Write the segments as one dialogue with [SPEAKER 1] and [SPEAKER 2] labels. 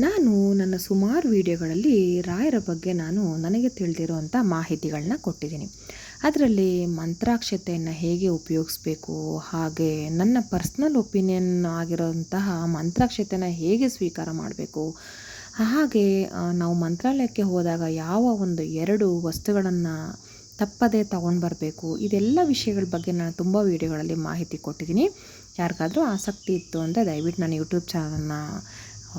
[SPEAKER 1] ನಾನು ನನ್ನ ಸುಮಾರು ವಿಡಿಯೋಗಳಲ್ಲಿ ರಾಯರ ಬಗ್ಗೆ ನನಗೆ ತಿಳಿದಿರುವಂಥ ಮಾಹಿತಿಗಳನ್ನ ಕೊಟ್ಟಿದ್ದೀನಿ. ಅದರಲ್ಲಿ ಮಂತ್ರಾಕ್ಷತೆಯನ್ನು ಹೇಗೆ ಉಪಯೋಗಿಸ್ಬೇಕು, ಹಾಗೆ ನನ್ನ ಪರ್ಸ್ನಲ್ ಒಪಿನಿಯನ್ ಆಗಿರೋಂತಹ ಮಂತ್ರಾಕ್ಷತೆನ ಹೇಗೆ ಸ್ವೀಕಾರ ಮಾಡಬೇಕು, ಹಾಗೆ ನಾವು ಮಂತ್ರಾಲಯಕ್ಕೆ ಹೋದಾಗ ಯಾವ ಒಂದು 2 ವಸ್ತುಗಳನ್ನು ತಪ್ಪದೇ ತಗೊಂಡು ಬರಬೇಕು, ಇದೆಲ್ಲ ವಿಷಯಗಳ ಬಗ್ಗೆ ನಾನು ತುಂಬ ವಿಡಿಯೋಗಳಲ್ಲಿ ಮಾಹಿತಿ ಕೊಟ್ಟಿದ್ದೀನಿ. ಯಾರಿಗಾದರೂ ಆಸಕ್ತಿ ಇತ್ತು ಅಂದರೆ ದಯವಿಟ್ಟು ನನ್ನ ಯೂಟ್ಯೂಬ್ ಚಾನಲ್ನ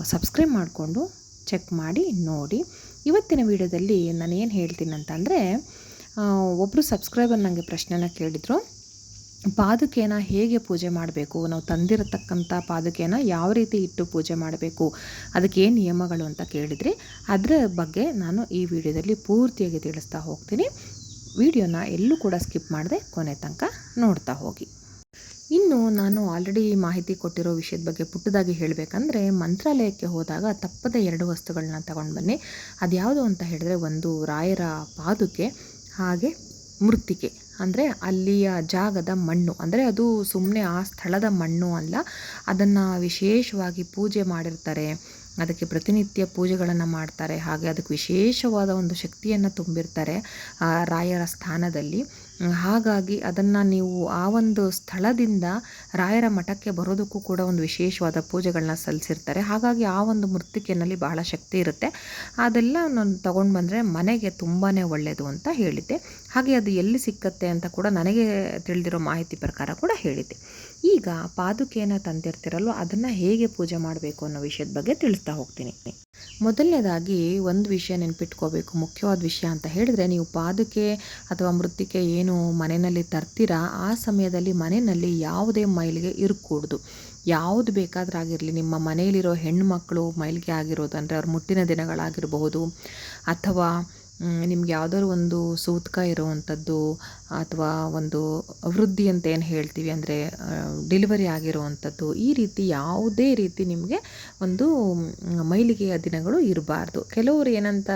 [SPEAKER 1] ಸಬ್ಸ್ಕ್ರೈಬ್ ಮಾಡಿಕೊಂಡು ಚೆಕ್ ಮಾಡಿ ನೋಡಿ. ಇವತ್ತಿನ ವಿಡಿಯೋದಲ್ಲಿ ನಾನು ಏನು ಹೇಳ್ತೀನಿ ಅಂತಂದರೆ, ಒಬ್ಬರು ಸಬ್ಸ್ಕ್ರೈಬರ್ ನನಗೆ ಪ್ರಶ್ನೆನ ಕೇಳಿದರು, ಪಾದುಕೆನ ಹೇಗೆ ಪೂಜೆ ಮಾಡಬೇಕು, ನಾವು ತಂದಿರತಕ್ಕಂಥ ಪಾದುಕೆನ ಯಾವ ರೀತಿ ಇಟ್ಟು ಪೂಜೆ ಮಾಡಬೇಕು, ಅದಕ್ಕೆ ಏನು ನಿಯಮಗಳು ಅಂತ ಕೇಳಿದ್ರಿ. ಅದರ ಬಗ್ಗೆ ನಾನು ಈ ವಿಡಿಯೋದಲ್ಲಿ ಪೂರ್ತಿಯಾಗಿ ತಿಳಿಸ್ತಾ ಹೋಗ್ತೀನಿ. ವಿಡಿಯೋನ ಎಲ್ಲೂ ಕೂಡ ಸ್ಕಿಪ್ ಮಾಡದೆ ಕೊನೆ ತನಕ ನೋಡ್ತಾ ಹೋಗಿ. ಇನ್ನು ನಾನು ಆಲ್ರೆಡಿ ಮಾಹಿತಿ ಕೊಟ್ಟಿರೋ ವಿಷಯದ ಬಗ್ಗೆ ಪುಟ್ಟದಾಗಿ ಹೇಳಬೇಕಂದ್ರೆ, ಮಂತ್ರಾಲಯಕ್ಕೆ ಹೋದಾಗ ತಪ್ಪದೆ 2 ವಸ್ತುಗಳನ್ನ ತಗೊಂಡು ಬನ್ನಿ. ಅದ್ಯಾವುದು ಅಂತ ಹೇಳಿದ್ರೆ, ಒಂದು ರಾಯರ ಪಾದುಕೆ, ಹಾಗೆ ಮೃತ್ತಿಕೆ ಅಂದರೆ ಅಲ್ಲಿಯ ಜಾಗದ ಮಣ್ಣು. ಅಂದರೆ ಅದು ಸುಮ್ಮನೆ ಆ ಸ್ಥಳದ ಮಣ್ಣು ಅಲ್ಲ, ಅದನ್ನು ವಿಶೇಷವಾಗಿ ಪೂಜೆ ಮಾಡಿರ್ತಾರೆ, ಅದಕ್ಕೆ ಪ್ರತಿನಿತ್ಯ ಪೂಜೆಗಳನ್ನು ಮಾಡ್ತಾರೆ, ಹಾಗೆ ಅದಕ್ಕೆ ವಿಶೇಷವಾದ ಒಂದು ಶಕ್ತಿಯನ್ನು ತುಂಬಿರ್ತಾರೆ ರಾಯರ ಸ್ಥಾನದಲ್ಲಿ. ಹಾಗಾಗಿ ಅದನ್ನು ನೀವು ಆ ಒಂದು ಸ್ಥಳದಿಂದ ರಾಯರ ಮಠಕ್ಕೆ ಬರೋದಕ್ಕೂ ಕೂಡ ಒಂದು ವಿಶೇಷವಾದ ಪೂಜೆಗಳನ್ನ ಸಲ್ಲಿಸಿರ್ತಾರೆ. ಹಾಗಾಗಿ ಆ ಒಂದು ಮೃತ್ತಿಕೆಯಲ್ಲಿ ಬಹಳ ಶಕ್ತಿ ಇರುತ್ತೆ. ಅದೆಲ್ಲ ನಾನು ತೊಗೊಂಡು ಬಂದರೆ ಮನೆಗೆ ತುಂಬಾ ಒಳ್ಳೆಯದು ಅಂತ ಹೇಳಿದ್ದೆ. ಹಾಗೆ ಅದು ಎಲ್ಲಿ ಸಿಕ್ಕತ್ತೆ ಅಂತ ಕೂಡ ನನಗೆ ತಿಳಿದಿರೋ ಮಾಹಿತಿ ಪ್ರಕಾರ ಕೂಡ ಹೇಳಿದ್ದೆ. ಈಗ ಪಾದುಕೆಯನ್ನು ತಂದಿರ್ತಿರಲ್ವ, ಅದನ್ನು ಹೇಗೆ ಪೂಜೆ ಮಾಡಬೇಕು ಅನ್ನೋ ವಿಷಯದ ಬಗ್ಗೆ ತಿಳಿಸ್ತಾ ಹೋಗ್ತೀನಿ. ಮೊದಲನೇದಾಗಿ ಒಂದು ವಿಷಯ ನೆನ್ಪಿಟ್ಕೋಬೇಕು, ಮುಖ್ಯವಾದ ವಿಷಯ ಅಂತ ಹೇಳಿದ್ರೆ, ನೀವು ಪಾದುಕೆ ಅಥವಾ ಮೃತ್ತಿಕೆ ಏನು ಮನೆಯಲ್ಲಿ ತರ್ತೀರಾ, ಆ ಸಮಯದಲ್ಲಿ ಮನೆಯಲ್ಲಿ ಯಾವುದೇ ಮೈಲಿಗೆ ಇರಕೂಡ್ದು. ಯಾವುದು ಬೇಕಾದ್ರಾಗಿರಲಿ, ನಿಮ್ಮ ಮನೆಯಲ್ಲಿರೋ ಹೆಣ್ಣುಮಕ್ಕಳು ಮೈಲಿಗೆ ಆಗಿರೋದು ಅಂದರೆ ಅವ್ರ ಮುಟ್ಟಿನ ದಿನಗಳಾಗಿರಬಹುದು, ಅಥವಾ ನಿಮ್ಗೆ ಯಾವುದಾದ್ರು ಒಂದು ಸೂತಕ ಇರುವಂಥದ್ದು, ಅಥವಾ ಒಂದು ವೃದ್ಧಿ ಅಂತ ಏನು ಹೇಳ್ತೀವಿ ಅಂದರೆ ಡೆಲಿವರಿ ಆಗಿರುವಂಥದ್ದು, ಈ ರೀತಿ ಯಾವುದೇ ರೀತಿ ನಿಮಗೆ ಒಂದು ಮೈಲಿಗೆಯ ದಿನಗಳು ಇರಬಾರ್ದು. ಕೆಲವರು ಏನಂತ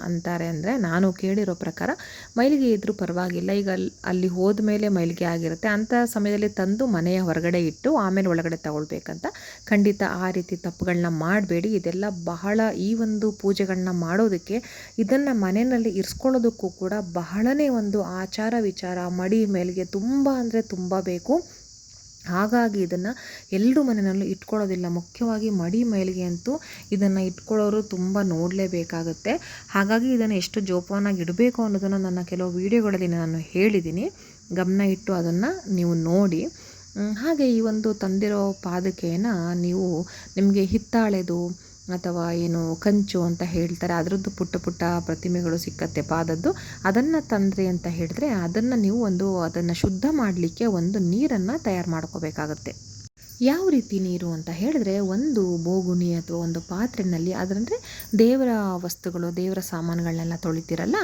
[SPEAKER 1] ಅಂತಾರೆ ಅಂದರೆ, ನಾನು ಕೇಳಿರೋ ಪ್ರಕಾರ ಮೈಲಿಗೆ ಇದ್ದರೂ ಪರವಾಗಿಲ್ಲ, ಈಗ ಅಲ್ಲಿ ಹೋದ ಮೇಲೆ ಮೈಲಿಗೆ ಆಗಿರುತ್ತೆ, ಅಂಥ ಸಮಯದಲ್ಲಿ ತಂದು ಮನೆಯ ಹೊರಗಡೆ ಇಟ್ಟು ಆಮೇಲೆ ಒಳಗಡೆ ತಗೊಳ್ಬೇಕಂತ. ಖಂಡಿತ ಆ ರೀತಿ ತಪ್ಪುಗಳನ್ನ ಮಾಡಬೇಡಿ. ಇದೆಲ್ಲ ಬಹಳ, ಈ ಒಂದು ಪೂಜೆಗಳನ್ನ ಮಾಡೋದಕ್ಕೆ, ಇದನ್ನು ಮನೆಯಲ್ಲಿ ಇರಿಸ್ಕೊಳ್ಳೋದಕ್ಕೂ ಕೂಡ ಬಹಳನೇ ಒಂದು ಆಚಾರ ವಿಚಾರ, ಮಡಿ ಮೇಲಿಗೆ ತುಂಬ ಅಂದರೆ ತುಂಬ ಬೇಕು. ಹಾಗಾಗಿ ಇದನ್ನು ಎಲ್ಲರೂ ಮನೆಯಲ್ಲೂ ಇಟ್ಕೊಳ್ಳೋದಿಲ್ಲ. ಮುಖ್ಯವಾಗಿ ಮಡಿ ಮೈಲಿಗೆ ಅಂತೂ ಇದನ್ನು ಇಟ್ಕೊಳ್ಳೋರು ತುಂಬ ನೋಡಲೇಬೇಕಾಗುತ್ತೆ. ಹಾಗಾಗಿ ಇದನ್ನು ಎಷ್ಟು ಜೋಪಾನಾಗಿ ಇಡಬೇಕು ಅನ್ನೋದನ್ನು ನನ್ನ ಕೆಲವು ವಿಡಿಯೋಗಳಲ್ಲಿ ನಾನು ಹೇಳಿದ್ದೀನಿ. ಗಮನ ಇಟ್ಟು ಅದನ್ನು ನೀವು ನೋಡಿ. ಹಾಗೆ ಈ ಒಂದು ತಂದಿರೋ ಪಾದುಕೆಯನ್ನು ನೀವು, ನಿಮಗೆ ಹಿತ್ತಾಳೆದು ಅಥವಾ ಏನು ಕಂಚು ಅಂತ ಹೇಳ್ತಾರೆ, ಅದರದ್ದು ಪುಟ್ಟ ಪುಟ್ಟ ಪ್ರತಿಮೆಗಳು ಸಿಕ್ಕತ್ತೆ ಪಾದದ್ದು, ಅದನ್ನು ತಂದ್ರಿ ಅಂತ ಹೇಳಿದ್ರೆ ಅದನ್ನು ನೀವು ಅದನ್ನು ಶುದ್ಧ ಮಾಡಲಿಕ್ಕೆ ಒಂದು ನೀರನ್ನು ತಯಾರು ಮಾಡ್ಕೋಬೇಕಾಗತ್ತೆ. ಯಾವ ರೀತಿ ನೀರು ಅಂತ ಹೇಳಿದ್ರೆ, ಒಂದು ಬೋಗುಣಿ ಅಥವಾ ಒಂದು ಪಾತ್ರೆಯಲ್ಲಿ, ಅದರಂದರೆ ದೇವರ ವಸ್ತುಗಳು, ದೇವರ ಸಾಮಾನುಗಳನ್ನೆಲ್ಲ ತೊಳಿತೀರಲ್ಲ,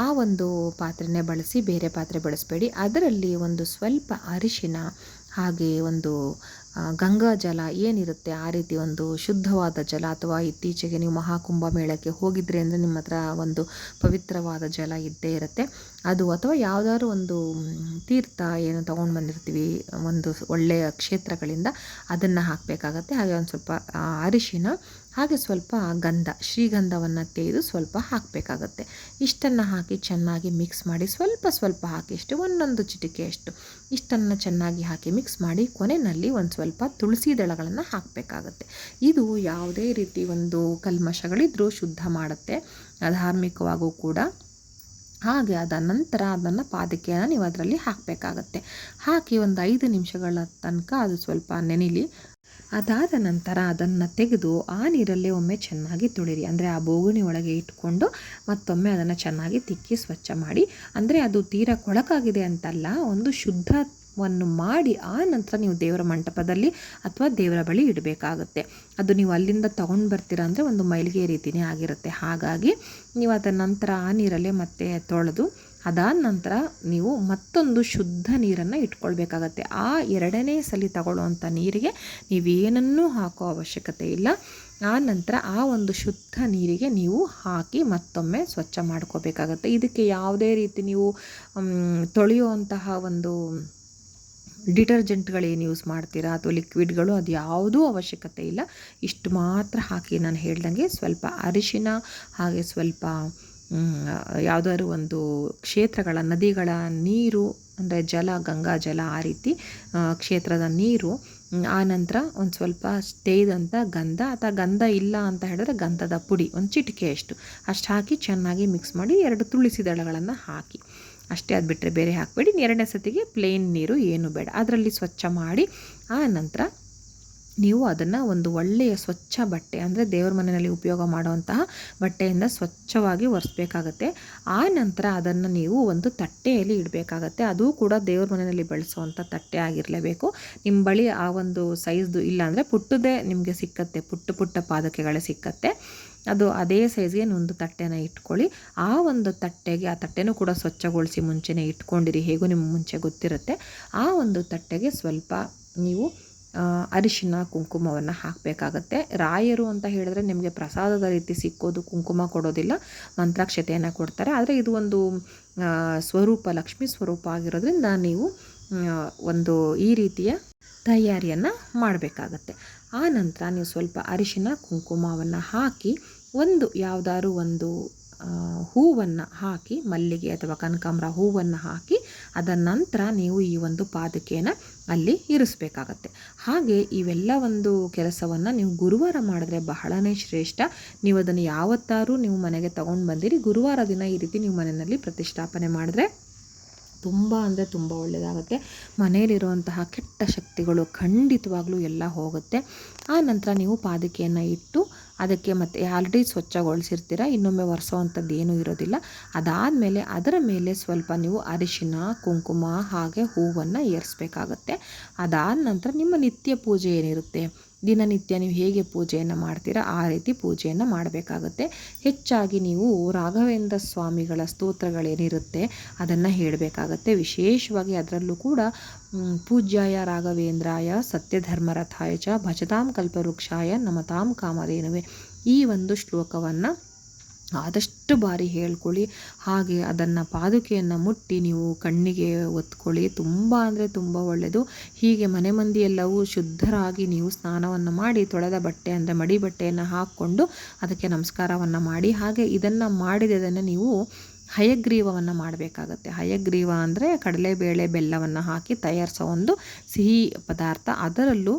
[SPEAKER 1] ಆ ಒಂದು ಪಾತ್ರೆನೇ ಬಳಸಿ, ಬೇರೆ ಪಾತ್ರೆ ಬಳಸಬೇಡಿ. ಅದರಲ್ಲಿ ಒಂದು ಸ್ವಲ್ಪ ಅರಿಶಿನ, ಹಾಗೆ ಒಂದು ಗಂಗಾ ಜಲ ಏನಿರುತ್ತೆ, ಆ ರೀತಿ ಒಂದು ಶುದ್ಧವಾದ ಜಲ, ಅಥವಾ ಇತ್ತೀಚೆಗೆ ನೀವು ಮಹಾಕುಂಭ ಮೇಳಕ್ಕೆ ಹೋಗಿದ್ರಿ ಅಂದರೆ ನಿಮ್ಮ ಹತ್ರ ಒಂದು ಪವಿತ್ರವಾದ ಜಲ ಇದ್ದೇ ಇರುತ್ತೆ, ಅದು, ಅಥವಾ ಯಾವುದಾದ್ರು ಒಂದು ತೀರ್ಥ ಏನು ತೊಗೊಂಡು ಬಂದಿರ್ತೀವಿ ಒಂದು ಒಳ್ಳೆಯ ಕ್ಷೇತ್ರಗಳಿಂದ, ಅದನ್ನು ಹಾಕಬೇಕಾಗತ್ತೆ. ಹಾಗೆ ಒಂದು ಸ್ವಲ್ಪ ಅರಿಶಿನ, ಹಾಗೆ ಸ್ವಲ್ಪ ಗಂಧ, ಶ್ರೀಗಂಧವನ್ನು ತೆಗೆದು ಸ್ವಲ್ಪ ಹಾಕಬೇಕಾಗತ್ತೆ. ಇಷ್ಟನ್ನು ಹಾಕಿ ಚೆನ್ನಾಗಿ ಮಿಕ್ಸ್ ಮಾಡಿ, ಸ್ವಲ್ಪ ಸ್ವಲ್ಪ ಹಾಕಿ, ಇಷ್ಟು ಒಂದೊಂದು ಚಿಟಿಕೆಯಷ್ಟು ಇಷ್ಟನ್ನು ಚೆನ್ನಾಗಿ ಹಾಕಿ ಮಿಕ್ಸ್ ಮಾಡಿ, ಕೊನೆಯಲ್ಲಿ ಒಂದು ಸ್ವಲ್ಪ ತುಳಸಿ ದಳಗಳನ್ನು ಹಾಕಬೇಕಾಗತ್ತೆ. ಇದು ಯಾವುದೇ ರೀತಿ ಒಂದು ಕಲ್ಮಶಗಳಿದ್ರೂ ಶುದ್ಧ ಮಾಡುತ್ತೆ, ಧಾರ್ಮಿಕವಾಗೂ ಕೂಡ. ಹಾಗೆ ಅದ ನಂತರ ಅದನ್ನು ಪಾದುಕೆಯನ್ನು ನೀವು ಅದರಲ್ಲಿ ಹಾಕಬೇಕಾಗತ್ತೆ. ಹಾಕಿ ಒಂದು 5 ನಿಮಿಷಗಳ ತನಕ ಅದು ಸ್ವಲ್ಪ ನೆನಿಲಿ. ಅದಾದ ನಂತರ ಅದನ್ನು ತೆಗೆದು ಆ ನೀರಲ್ಲೇ ಒಮ್ಮೆ ಚೆನ್ನಾಗಿ ತೊಳಿರಿ. ಅಂದರೆ ಆ ಬೋಗುಣಿ ಒಳಗೆ ಇಟ್ಕೊಂಡು ಮತ್ತೊಮ್ಮೆ ಅದನ್ನು ಚೆನ್ನಾಗಿ ತಿಕ್ಕಿ ಸ್ವಚ್ಛ ಮಾಡಿ. ಅಂದರೆ ಅದು ತೀರಾ ಕೊಳಕಾಗಿದೆ ಅಂತಲ್ಲ, ಒಂದು ಶುದ್ಧವನ್ನು ಮಾಡಿ ಆ ನಂತರ ನೀವು ದೇವರ ಮಂಟಪದಲ್ಲಿ ಅಥವಾ ದೇವರ ಬಳಿ ಇಡಬೇಕಾಗುತ್ತೆ. ಅದು ನೀವು ಅಲ್ಲಿಂದ ತೊಗೊಂಡು ಬರ್ತೀರಾ ಅಂದರೆ ಒಂದು ಮೈಲಿಗೆ ರೀತಿಯೇ ಆಗಿರುತ್ತೆ. ಹಾಗಾಗಿ ನೀವು ಅದರ ನಂತರ ಆ ನೀರಲ್ಲೇ ಮತ್ತೆ ತೊಳೆದು, ಅದಾದ ನಂತರ ನೀವು ಮತ್ತೊಂದು ಶುದ್ಧ ನೀರನ್ನು ಇಟ್ಕೊಳ್ಬೇಕಾಗತ್ತೆ. ಆ 2ನೇ ಸಲ ತಗೊಳ್ಳುವಂಥ ನೀರಿಗೆ ನೀವೇನನ್ನೂ ಹಾಕೋ ಅವಶ್ಯಕತೆ ಇಲ್ಲ. ಆ ನಂತರ ಆ ಒಂದು ಶುದ್ಧ ನೀರಿಗೆ ನೀವು ಹಾಕಿ ಮತ್ತೊಮ್ಮೆ ಸ್ವಚ್ಛ ಮಾಡ್ಕೋಬೇಕಾಗತ್ತೆ. ಇದಕ್ಕೆ ಯಾವುದೇ ರೀತಿ ನೀವು ತೊಳೆಯುವಂತಹ ಒಂದು ಡಿಟರ್ಜೆಂಟ್ಗಳೇನು ಯೂಸ್ ಮಾಡ್ತೀರಾ ಅಥವಾ ಲಿಕ್ವಿಡ್ಗಳು ಅದು ಯಾವುದೂ ಅವಶ್ಯಕತೆ ಇಲ್ಲ. ಇಷ್ಟು ಮಾತ್ರ ಹಾಕಿ ನಾನು ಹೇಳ್ದಂಗೆ ಸ್ವಲ್ಪ ಅರಿಶಿನ ಹಾಗೆ ಸ್ವಲ್ಪ ಯಾವುದಾದ್ರು ಒಂದು ಕ್ಷೇತ್ರಗಳ ನದಿಗಳ ನೀರು ಅಂದರೆ ಜಲ, ಗಂಗಾ ಜಲ ಆ ರೀತಿ ಕ್ಷೇತ್ರದ ನೀರು, ಆನಂತರ ಒಂದು ಸ್ವಲ್ಪ ತೇಯ್ದಂಥ ಗಂಧ ಅಥವಾ ಗಂಧ ಇಲ್ಲ ಅಂತ ಹೇಳಿದ್ರೆ ಗಂಧದ ಪುಡಿ ಒಂದು ಚಿಟಿಕೆಯಷ್ಟು ಅಷ್ಟು ಹಾಕಿ ಚೆನ್ನಾಗಿ ಮಿಕ್ಸ್ ಮಾಡಿ 2 ತುಳಸಿ ದಳಗಳನ್ನು ಹಾಕಿ ಅಷ್ಟೇ. ಅದು ಬಿಟ್ಟರೆ ಬೇರೆ ಹಾಕಬೇಡಿ. 2ನೇ ಸತಿಗೆ ಪ್ಲೇನ್ ನೀರು ಏನು ಬೇಡ, ಅದರಲ್ಲಿ ಸ್ವಚ್ಛ ಮಾಡಿ ಆ ನಂತರ ನೀವು ಅದನ್ನು ಒಂದು ಒಳ್ಳೆಯ ಸ್ವಚ್ಛ ಬಟ್ಟೆ ಅಂದರೆ ದೇವ್ರ ಮನೆಯಲ್ಲಿ ಉಪಯೋಗ ಮಾಡುವಂತಹ ಬಟ್ಟೆಯಿಂದ ಸ್ವಚ್ಛವಾಗಿ ಒರೆಸ್ಬೇಕಾಗತ್ತೆ. ಆ ನಂತರ ಅದನ್ನು ನೀವು ಒಂದು ತಟ್ಟೆಯಲ್ಲಿ ಇಡಬೇಕಾಗತ್ತೆ. ಅದು ಕೂಡ ದೇವ್ರ ಮನೆಯಲ್ಲಿ ಬಳಸುವಂಥ ತಟ್ಟೆ ಆಗಿರಲೇಬೇಕು. ನಿಮ್ಮ ಬಳಿ ಆ ಒಂದು ಸೈಜ್ದು ಇಲ್ಲಾಂದರೆ ಪುಟ್ಟದೇ ನಿಮಗೆ ಸಿಕ್ಕತ್ತೆ, ಪುಟ್ಟ ಪಾದಕೆಗಳೇ ಸಿಕ್ಕತ್ತೆ. ಅದು ಅದೇ ಸೈಜ್ಗೆ ಒಂದು ತಟ್ಟೆನ ಇಟ್ಕೊಳ್ಳಿ. ಆ ಒಂದು ತಟ್ಟೆಗೆ, ಆ ತಟ್ಟೆನೂ ಕೂಡ ಸ್ವಚ್ಛಗೊಳಿಸಿ ಮುಂಚೆನೇ ಇಟ್ಕೊಂಡಿರಿ, ಹೇಗೂ ನಿಮ್ಗೆ ಮುಂಚೆ ಗೊತ್ತಿರುತ್ತೆ. ಆ ಒಂದು ತಟ್ಟೆಗೆ ಸ್ವಲ್ಪ ನೀವು ಅರಿಶಿನ ಕುಂಕುಮವನ್ನು ಹಾಕಬೇಕಾಗತ್ತೆ. ರಾಯರು ಅಂತ ಹೇಳಿದ್ರೆ ನಿಮಗೆ ಪ್ರಸಾದದ ರೀತಿ ಸಿಕ್ಕೋದು, ಕುಂಕುಮ ಕೊಡೋದಿಲ್ಲ, ಮಂತ್ರಾಕ್ಷತೆಯನ್ನು ಕೊಡ್ತಾರೆ. ಆದರೆ ಇದು ಒಂದು ಸ್ವರೂಪ, ಲಕ್ಷ್ಮೀ ಸ್ವರೂಪ ಆಗಿರೋದ್ರಿಂದ ನೀವು ಒಂದು ಈ ರೀತಿಯ ತಯಾರಿಯನ್ನು ಮಾಡಬೇಕಾಗತ್ತೆ. ಆ ನಂತರ ನೀವು ಸ್ವಲ್ಪ ಅರಿಶಿನ ಕುಂಕುಮವನ್ನು ಹಾಕಿ ಒಂದು ಯಾವುದಾದ್ರು ಒಂದು ಹೂವನ್ನು ಹಾಕಿ, ಮಲ್ಲಿಗೆ ಅಥವಾ ಕನಕಾಂಬರ ಹೂವನ್ನು ಹಾಕಿ ಅದರ ನಂತರ ನೀವು ಈ ಒಂದು ಪಾದುಕೆಯನ್ನು ಅಲ್ಲಿ ಇರಿಸಬೇಕಾಗತ್ತೆ. ಹಾಗೆ ಇವೆಲ್ಲ ಒಂದು ಕೆಲಸವನ್ನು ನೀವು ಗುರುವಾರ ಮಾಡಿದ್ರೆ ಬಹಳನೇ ಶ್ರೇಷ್ಠ. ನೀವು ಅದನ್ನು ಯಾವತ್ತಾರು ನೀವು ಮನೆಗೆ ತೊಗೊಂಡು ಬಂದಿರಿ, ಗುರುವಾರ ದಿನ ಈ ರೀತಿ ನೀವು ಮನೆಯಲ್ಲಿ ಪ್ರತಿಷ್ಠಾಪನೆ ಮಾಡಿದ್ರೆ ತುಂಬ ಅಂದರೆ ತುಂಬ ಒಳ್ಳೆಯದಾಗುತ್ತೆ. ಮನೆಯಲ್ಲಿರುವಂತಹ ಕೆಟ್ಟ ಶಕ್ತಿಗಳು ಖಂಡಿತವಾಗ್ಲೂ ಎಲ್ಲ ಹೋಗುತ್ತೆ. ಆ ನಂತರ ನೀವು ಪಾದುಕೆಯನ್ನು ಇಟ್ಟು ಅದಕ್ಕೆ ಮತ್ತೆ ಆಲ್ರೆಡಿ ಸ್ವಚ್ಛಗೊಳಿಸಿರ್ತೀರ, ಇನ್ನೊಮ್ಮೆ ಒರೆಸೋವಂಥದ್ದು ಏನೂ ಇರೋದಿಲ್ಲ. ಅದಾದಮೇಲೆ ಅದರ ಮೇಲೆ ಸ್ವಲ್ಪ ನೀವು ಅರಿಶಿನ ಕುಂಕುಮ ಹಾಗೆ ಹೂವನ್ನು ಏರಿಸಬೇಕಾಗತ್ತೆ. ಅದಾದ ನಂತರ ನಿಮ್ಮ ನಿತ್ಯ ಪೂಜೆ ಏನಿರುತ್ತೆ, ದಿನನಿತ್ಯ ನೀವು ಹೇಗೆ ಪೂಜೆಯನ್ನು ಮಾಡ್ತೀರಾ ಆ ರೀತಿ ಪೂಜೆಯನ್ನು ಮಾಡಬೇಕಾಗತ್ತೆ. ಹೆಚ್ಚಾಗಿ ನೀವು ರಾಘವೇಂದ್ರ ಸ್ವಾಮಿಗಳ ಸ್ತೋತ್ರಗಳೇನಿರುತ್ತೆ ಅದನ್ನು ಹೇಳಬೇಕಾಗತ್ತೆ. ವಿಶೇಷವಾಗಿ ಅದರಲ್ಲೂ ಕೂಡ ಪೂಜ್ಯಾಯ ರಾಘವೇಂದ್ರಾಯ ಸತ್ಯಧರ್ಮರಥಾಯ ಚ ಭಜತಾಂ ಕಲ್ಪವೃಕ್ಷಾಯ ನಮತಾಂ ಕಾಮಧೇನವೇ, ಈ ಒಂದು ಶ್ಲೋಕವನ್ನು ಆದಷ್ಟು ಬಾರಿ ಹೇಳ್ಕೊಳ್ಳಿ. ಹಾಗೆ ಅದನ್ನು ಪಾದುಕೆಯನ್ನು ಮುಟ್ಟಿ ನೀವು ಕಣ್ಣಿಗೆ ಒತ್ಕೊಳ್ಳಿ. ತುಂಬ ಅಂದರೆ ತುಂಬ ಒಳ್ಳೆಯದು. ಹೀಗೆ ಮನೆ ಮಂದಿ ಎಲ್ಲವೂ ಶುದ್ಧರಾಗಿ ನೀವು ಸ್ನಾನವನ್ನು ಮಾಡಿ ತೊಳೆದ ಬಟ್ಟೆ ಅಂದರೆ ಮಡಿ ಬಟ್ಟೆಯನ್ನು ಹಾಕ್ಕೊಂಡು ಅದಕ್ಕೆ ನಮಸ್ಕಾರವನ್ನು ಮಾಡಿ, ಹಾಗೆ ಇದನ್ನು ಮಾಡಿದದನ್ನು ನೀವು ಹಯಗ್ರೀವವನ್ನು ಮಾಡಬೇಕಾಗತ್ತೆ. ಹಯಗ್ರೀವ ಅಂದರೆ ಕಡಲೆಬೇಳೆ ಬೆಲ್ಲವನ್ನು ಹಾಕಿ ತಯಾರಿಸೋ ಒಂದು ಸಿಹಿ ಪದಾರ್ಥ. ಅದರಲ್ಲೂ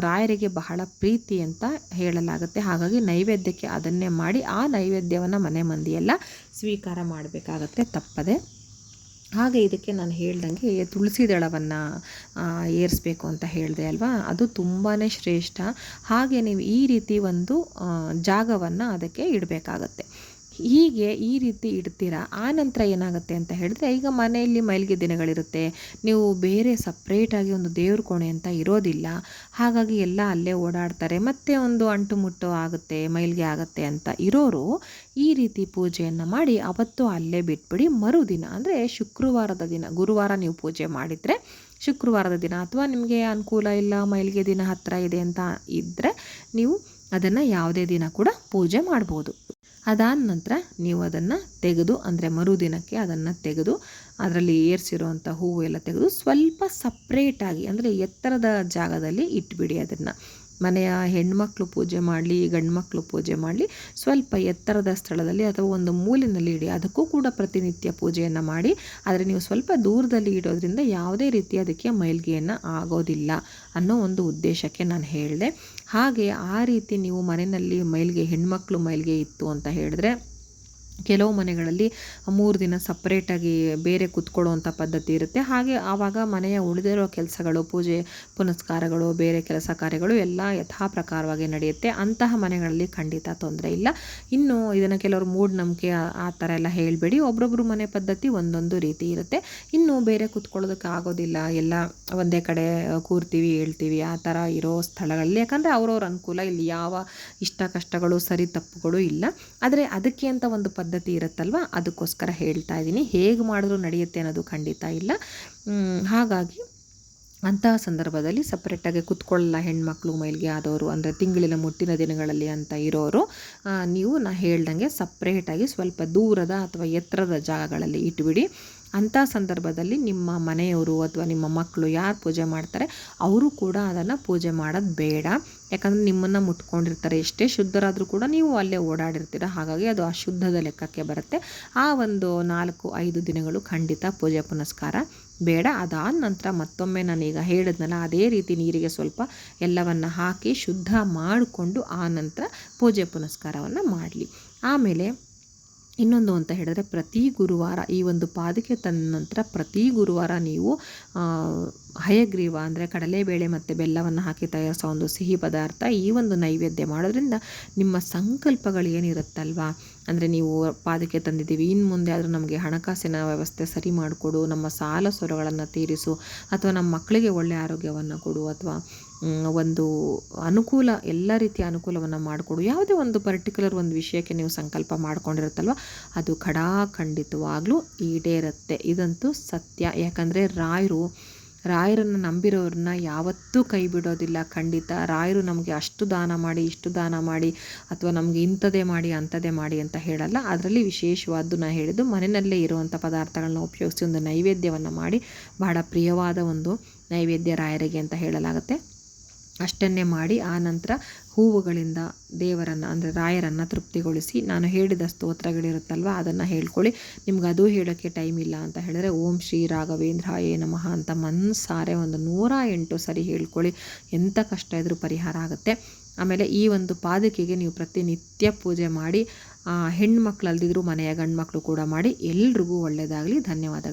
[SPEAKER 1] ರಾಯರಿಗೆ ಬಹಳ ಪ್ರೀತಿ ಅಂತ ಹೇಳಲಾಗುತ್ತೆ. ಹಾಗಾಗಿ ನೈವೇದ್ಯಕ್ಕೆ ಅದನ್ನೇ ಮಾಡಿ ಆ ನೈವೇದ್ಯವನ್ನು ಮನೆ ಮಂದಿಯೆಲ್ಲ ಸ್ವೀಕಾರ ಮಾಡಬೇಕಾಗತ್ತೆ ತಪ್ಪದೆ. ಹಾಗೆ ಇದಕ್ಕೆ ನಾನು ಹೇಳ್ದಂಗೆ ತುಳಸಿ ದಳವನ್ನು ಏರಿಸಬೇಕು ಅಂತ ಹೇಳಿದೆ ಅಲ್ವಾ, ಅದು ತುಂಬಾ ಶ್ರೇಷ್ಠ. ಹಾಗೆ ನೀವು ಈ ರೀತಿ ಒಂದು ಜಾಗವನ್ನು ಅದಕ್ಕೆ ಇಡಬೇಕಾಗತ್ತೆ. ಹೀಗೆ ಈ ರೀತಿ ಇಡ್ತೀರಾ. ಆ ನಂತರ ಏನಾಗುತ್ತೆ ಅಂತ ಹೇಳಿದ್ರೆ, ಈಗ ಮನೆಯಲ್ಲಿ ಮೈಲಿಗೆ ದಿನಗಳಿರುತ್ತೆ, ನೀವು ಬೇರೆ ಸಪ್ರೇಟಾಗಿ ಒಂದು ದೇವ್ರ ಕೋಣೆ ಅಂತ ಇರೋದಿಲ್ಲ. ಹಾಗಾಗಿ ಎಲ್ಲ ಅಲ್ಲೇ ಓಡಾಡ್ತಾರೆ, ಮತ್ತೆ ಒಂದು ಅಂಟು ಮುಟ್ಟು ಆಗುತ್ತೆ, ಮೈಲಿಗೆ ಆಗುತ್ತೆ ಅಂತ ಇರೋರು ಈ ರೀತಿ ಪೂಜೆಯನ್ನು ಮಾಡಿ ಅವತ್ತು ಅಲ್ಲೇ ಬಿಟ್ಬಿಡಿ. ಮರುದಿನ ಅಂದರೆ ಶುಕ್ರವಾರದ ದಿನ, ಗುರುವಾರ ನೀವು ಪೂಜೆ ಮಾಡಿದರೆ ಶುಕ್ರವಾರದ ದಿನ, ಅಥವಾ ನಿಮಗೆ ಅನುಕೂಲ ಇಲ್ಲ ಮೈಲಿಗೆ ದಿನ ಹತ್ತಿರ ಇದೆ ಅಂತ ಇದ್ದರೆ ನೀವು ಅದನ್ನು ಯಾವುದೇ ದಿನ ಕೂಡ ಪೂಜೆ ಮಾಡ್ಬೋದು. ಅದಾದ ನಂತರ ನೀವು ಅದನ್ನು ತೆಗೆದು, ಅಂದರೆ ಮರುದಿನಕ್ಕೆ ಅದನ್ನು ತೆಗೆದು ಅದರಲ್ಲಿ ಏರಿಸಿರುವಂಥ ಹೂವು ಎಲ್ಲ ತೆಗೆದು ಸ್ವಲ್ಪ ಸಪ್ರೇಟಾಗಿ ಅಂದರೆ ಎತ್ತರದ ಜಾಗದಲ್ಲಿ ಇಟ್ಬಿಡಿ. ಅದನ್ನು ಮನೆಯ ಹೆಣ್ಮಕ್ಳು ಪೂಜೆ ಮಾಡಲಿ ಗಂಡು ಮಕ್ಕಳು ಪೂಜೆ ಮಾಡಲಿ ಸ್ವಲ್ಪ ಎತ್ತರದ ಸ್ಥಳದಲ್ಲಿ ಅಥವಾ ಒಂದು ಮೂಲೆಯಲ್ಲಿ ಇಡಿ. ಅದಕ್ಕೂ ಕೂಡ ಪ್ರತಿನಿತ್ಯ ಪೂಜೆಯನ್ನು ಮಾಡಿ. ಆದರೆ ನೀವು ಸ್ವಲ್ಪ ದೂರದಲ್ಲಿ ಇಡೋದ್ರಿಂದ ಯಾವುದೇ ರೀತಿ ಅದಕ್ಕೆ ಮೈಲಿಗೆಯನ್ನು ಆಗೋದಿಲ್ಲ ಅನ್ನೋ ಒಂದು ಉದ್ದೇಶಕ್ಕೆ ನಾನು ಹೇಳಿದೆ. ಹಾಗೆ ಆ ರೀತಿ ನೀವು ಮನೆಯಲ್ಲಿ ಮೈಲಿಗೆ, ಹೆಣ್ಮಕ್ಳು ಮೈಲಿಗೆ ಇತ್ತು ಅಂತ ಹೇಳಿದ್ರೆ ಕೆಲವು ಮನೆಗಳಲ್ಲಿ 3 ದಿನ ಸಪ್ರೇಟಾಗಿ ಬೇರೆ ಕೂತ್ಕೊಳ್ಳುವಂಥ ಪದ್ಧತಿ ಇರುತ್ತೆ. ಹಾಗೆ ಆವಾಗ ಮನೆಯ ಉಳಿದಿರೋ ಕೆಲಸಗಳು, ಪೂಜೆ ಪುನಸ್ಕಾರಗಳು, ಬೇರೆ ಕೆಲಸ ಕಾರ್ಯಗಳು ಎಲ್ಲ ಯಥಾ ಪ್ರಕಾರವಾಗಿ ನಡೆಯುತ್ತೆ. ಅಂತಹ ಮನೆಗಳಲ್ಲಿ ಖಂಡಿತ ತೊಂದರೆ ಇಲ್ಲ. ಇನ್ನು ಇದನ್ನು ಕೆಲವರು ಮೂಢನಂಬಿಕೆ ಆ ಥರ ಎಲ್ಲ ಹೇಳಬೇಡಿ. ಒಬ್ಬೊಬ್ಬರು ಮನೆ ಪದ್ಧತಿ ಒಂದೊಂದು ರೀತಿ ಇರುತ್ತೆ. ಇನ್ನು ಬೇರೆ ಕೂತ್ಕೊಳ್ಳೋದಕ್ಕೆ ಆಗೋದಿಲ್ಲ, ಎಲ್ಲ ಒಂದೇ ಕಡೆ ಕೂರ್ತೀವಿ ಹೇಳ್ತೀವಿ ಆ ಥರ ಇರೋ ಸ್ಥಳಗಳಲ್ಲಿ, ಯಾಕಂದರೆ ಅವ್ರವ್ರ ಅನುಕೂಲ, ಇಲ್ಲಿ ಯಾವ ಇಷ್ಟ ಕಷ್ಟಗಳು ಸರಿ ತಪ್ಪುಗಳು ಇಲ್ಲ. ಆದರೆ ಅದಕ್ಕೆ ಅಂತ ಒಂದು ಪದ್ಧತಿ ಇರುತ್ತಲ್ವ, ಅದಕ್ಕೋಸ್ಕರ ಹೇಳ್ತಾ ಇದ್ದೀನಿ. ಹೇಗೆ ಮಾಡಿದ್ರೂ ನಡೆಯುತ್ತೆ ಅನ್ನೋದು ಖಂಡಿತ ಇಲ್ಲ. ಹಾಗಾಗಿ ಅಂತಹ ಸಂದರ್ಭದಲ್ಲಿ ಸಪ್ರೇಟಾಗಿ ಕೂತ್ಕೊಳ್ಳಲ್ಲ ಹೆಣ್ಮಕ್ಳು ಮೈಲಿಗೆ ಆದವರು, ಅಂದರೆ ತಿಂಗಳಿನ ಮುಟ್ಟಿನ ದಿನಗಳಲ್ಲಿ ಅಂತ ಇರೋರು, ನೀವು ಹೇಳ್ದಂಗೆ ಸಪ್ರೇಟಾಗಿ ಸ್ವಲ್ಪ ದೂರದ ಅಥವಾ ಎತ್ತರದ ಜಾಗಗಳಲ್ಲಿ ಇಟ್ಬಿಡಿ. ಅಂಥ ಸಂದರ್ಭದಲ್ಲಿ ನಿಮ್ಮ ಮನೆಯವರು ಅಥವಾ ನಿಮ್ಮ ಮಕ್ಕಳು ಯಾರು ಪೂಜೆ ಮಾಡ್ತಾರೆ ಅವರು ಕೂಡ ಅದನ್ನು ಪೂಜೆ ಮಾಡೋದು ಬೇಡ. ಯಾಕಂದರೆ ನಿಮ್ಮನ್ನು ಮುಟ್ಕೊಂಡಿರ್ತಾರೆ, ಎಷ್ಟೇ ಶುದ್ಧರಾದರೂ ಕೂಡ ನೀವು ಅಲ್ಲೇ ಓಡಾಡಿರ್ತೀರ, ಹಾಗಾಗಿ ಅದು ಅಶುದ್ಧದ ಲೆಕ್ಕಕ್ಕೆ ಬರುತ್ತೆ. ಆ ಒಂದು 4-5 ದಿನಗಳು ಖಂಡಿತ ಪೂಜೆ ಪುನಸ್ಕಾರ ಬೇಡ. ಅದಾದ ನಂತರ ಮತ್ತೊಮ್ಮೆ ನಾನೀಗ ಹೇಳಿದ್ನಲ್ಲ ಅದೇ ರೀತಿ ನೀರಿಗೆ ಸ್ವಲ್ಪ ಎಲ್ಲವನ್ನು ಹಾಕಿ ಶುದ್ಧ ಮಾಡಿಕೊಂಡು ಆ ನಂತರ ಪೂಜೆ ಪುನಸ್ಕಾರವನ್ನು ಮಾಡಲಿ. ಆಮೇಲೆ ಇನ್ನೊಂದು ಅಂತ ಹೇಳಿದ್ರೆ, ಪ್ರತಿ ಗುರುವಾರ ಈ ಒಂದು ಪಾದಕೆ ತಂದ ನಂತರ ಪ್ರತಿ ಗುರುವಾರ ನೀವು ಹಯಗ್ರೀವ ಅಂದರೆ ಕಡಲೆಬೇಳೆ ಮತ್ತು ಬೆಲ್ಲವನ್ನು ಹಾಕಿ ತಯಾರಿಸೋ ಒಂದು ಸಿಹಿ ಪದಾರ್ಥ, ಈ ಒಂದು ನೈವೇದ್ಯ ಮಾಡೋದ್ರಿಂದ ನಿಮ್ಮ ಸಂಕಲ್ಪಗಳು ಏನಿರುತ್ತಲ್ವ, ಅಂದರೆ ನೀವು ಪಾದಕೆ ತಂದಿದ್ದೀವಿ, ಇನ್ನು ಮುಂದೆ ಆದರೂ ನಮಗೆ ಹಣಕಾಸಿನ ವ್ಯವಸ್ಥೆ ಸರಿ ಮಾಡಿಕೊಡು, ನಮ್ಮ ಸಾಲ ಸೊರಗಳನ್ನು ತೀರಿಸು, ಅಥವಾ ನಮ್ಮ ಮಕ್ಕಳಿಗೆ ಒಳ್ಳೆಯ ಆರೋಗ್ಯವನ್ನು ಕೊಡು, ಅಥವಾ ಒಂದು ಅನುಕೂಲ, ಎಲ್ಲ ರೀತಿಯ ಅನುಕೂಲವನ್ನು ಮಾಡಿಕೊಡು, ಯಾವುದೇ ಒಂದು ಪರ್ಟಿಕ್ಯುಲರ್ ಒಂದು ವಿಷಯಕ್ಕೆ ನೀವು ಸಂಕಲ್ಪ ಮಾಡ್ಕೊಂಡಿರುತ್ತಲ್ವ ಅದು ಖಂಡಿತವಾಗ್ಲೂ ಈಡೇರುತ್ತೆ. ಇದಂತೂ ಸತ್ಯ. ಯಾಕಂದರೆ ರಾಯರನ್ನು ನಂಬಿರೋರನ್ನ ಯಾವತ್ತೂ ಕೈ ಬಿಡೋದಿಲ್ಲ. ಖಂಡಿತ ರಾಯರು ನಮಗೆ ಅಷ್ಟು ದಾನ ಮಾಡಿ, ಇಷ್ಟು ದಾನ ಮಾಡಿ, ಅಥವಾ ನಮಗೆ ಇಂಥದೇ ಮಾಡಿ ಅಂಥದೇ ಮಾಡಿ ಅಂತ ಹೇಳಲ್ಲ. ಅದರಲ್ಲಿ ವಿಶೇಷವಾದ್ದು ನಾನು ಹೇಳಿದ್ದು ಮನೆಯಲ್ಲೇ ಇರುವಂಥ ಪದಾರ್ಥಗಳನ್ನ ಉಪಯೋಗಿಸಿ ಒಂದು ನೈವೇದ್ಯವನ್ನು ಮಾಡಿ, ಬಹಳ ಪ್ರಿಯವಾದ ಒಂದು ನೈವೇದ್ಯ ರಾಯರಿಗೆ ಅಂತ ಹೇಳಲಾಗುತ್ತೆ. ಅಷ್ಟನ್ನೇ ಮಾಡಿ ಆ ನಂತರ ಹೂವುಗಳಿಂದ ದೇವರನ್ನು ಅಂದರೆ ರಾಯರನ್ನು ತೃಪ್ತಿಗೊಳಿಸಿ, ನಾನು ಹೇಳಿದ ಸ್ತೋತ್ರಗಳಿರುತ್ತಲ್ವ ಅದನ್ನು ಹೇಳ್ಕೊಳ್ಳಿ. ನಿಮ್ಗೆ ಅದು ಹೇಳೋಕ್ಕೆ ಟೈಮ್ ಇಲ್ಲ ಅಂತ ಹೇಳಿದ್ರೆ ಓಂ ಶ್ರೀ ರಾಘವೇಂದ್ರಾಯೇ ನಮಃ ಅಂತ ಮನಸಾರೆ ಒಂದು 108 ಸರಿ ಹೇಳ್ಕೊಳ್ಳಿ. ಎಂಥ ಕಷ್ಟ ಇದ್ರೂ ಪರಿಹಾರ ಆಗುತ್ತೆ. ಆಮೇಲೆ ಈ ಒಂದು ಪಾದಕೆಗೆ ನೀವು ಪ್ರತಿನಿತ್ಯ ಪೂಜೆ ಮಾಡಿ, ಹೆಣ್ಮಕ್ಳು ಅಲ್ದಿದ್ರು ಮನೆಯ ಗಂಡು ಮಕ್ಕಳು ಕೂಡ ಮಾಡಿ. ಎಲ್ರಿಗೂ ಒಳ್ಳೆಯದಾಗಲಿ. ಧನ್ಯವಾದಗಳು.